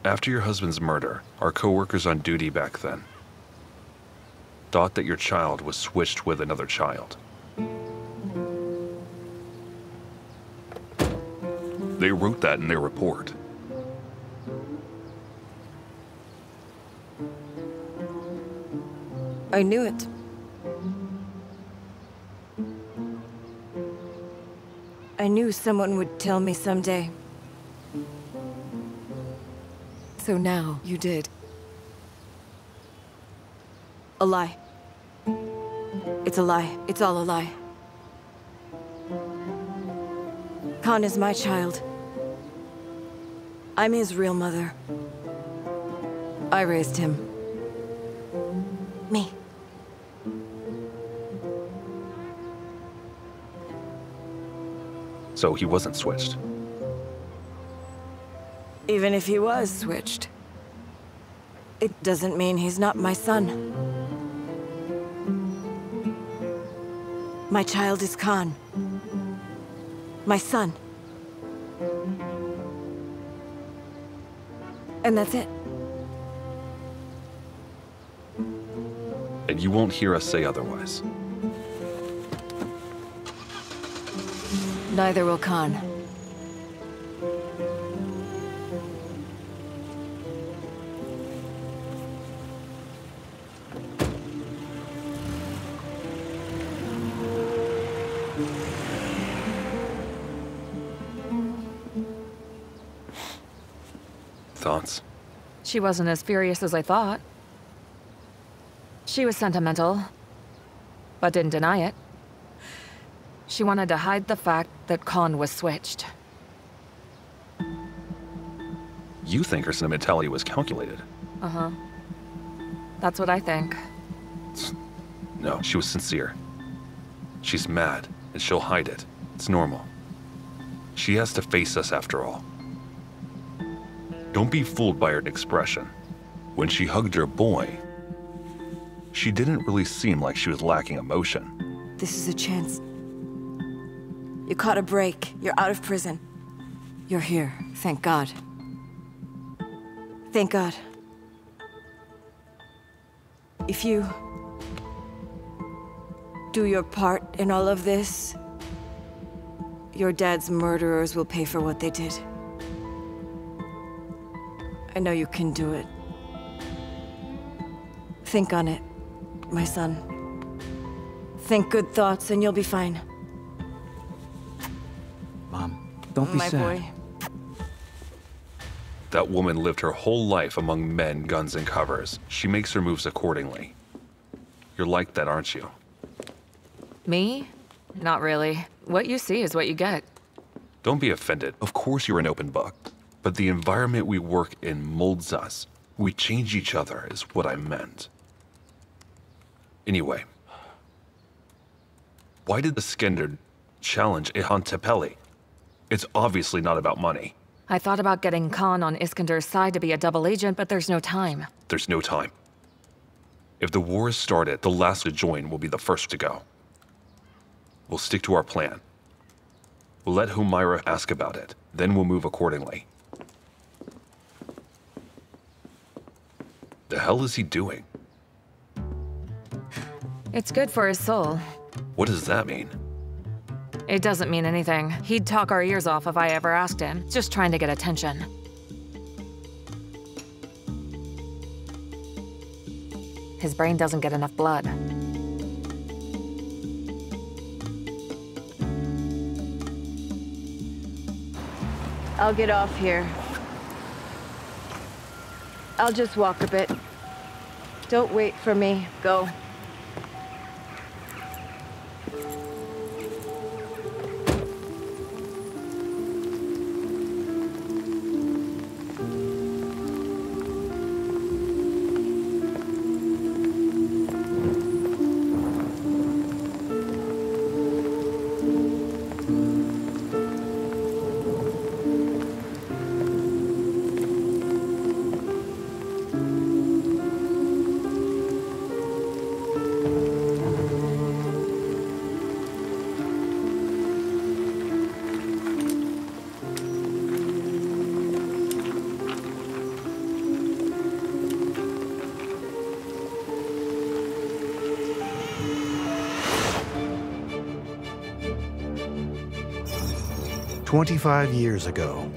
After your husband's murder, our co-workers on duty back then thought that your child was switched with another child. They wrote that in their report. I knew it. I knew someone would tell me someday. So now you did. A lie. It's a lie. It's all a lie. Kaan is my child. I'm his real mother. I raised him. Me. So he wasn't switched. Even if he was switched, it doesn't mean he's not my son. My child is Kaan. My son. And that's it. And you won't hear us say otherwise. Neither will Kaan. Thoughts? She wasn't as furious as I thought. She was sentimental, but didn't deny it. She wanted to hide the fact that Kaan was switched. You think her sentimentality was calculated? Uh-huh. That's what I think. No, she was sincere. She's mad, and she'll hide it. It's normal. She has to face us after all. Don't be fooled by her expression. When she hugged her boy, she didn't really seem like she was lacking emotion. This is a chance. You caught a break. You're out of prison. You're here. Thank God. Thank God. If you do your part in all of this, your dad's murderers will pay for what they did. I know you can do it. Think on it, my son. Think good thoughts and you'll be fine. Mom, don't be sad. My boy. That woman lived her whole life among men, guns, and covers. She makes her moves accordingly. You're like that, aren't you? Me? Not really. What you see is what you get. Don't be offended. Of course you're an open book. But the environment we work in molds us. We change each other, is what I meant. Anyway. Why did the Skender challenge Ihan Tepeli? It's obviously not about money. I thought about getting Kaan on Iskander's side to be a double agent, but there's no time. There's no time. If the war is started, the last to join will be the first to go. We'll stick to our plan. We'll let Humaira ask about it, then we'll move accordingly. The hell is he doing? It's good for his soul. What does that mean? It doesn't mean anything. He'd talk our ears off if I ever asked him. Just trying to get attention. His brain doesn't get enough blood. I'll get off here. I'll just walk a bit. Don't wait for me. Go. 25 years ago,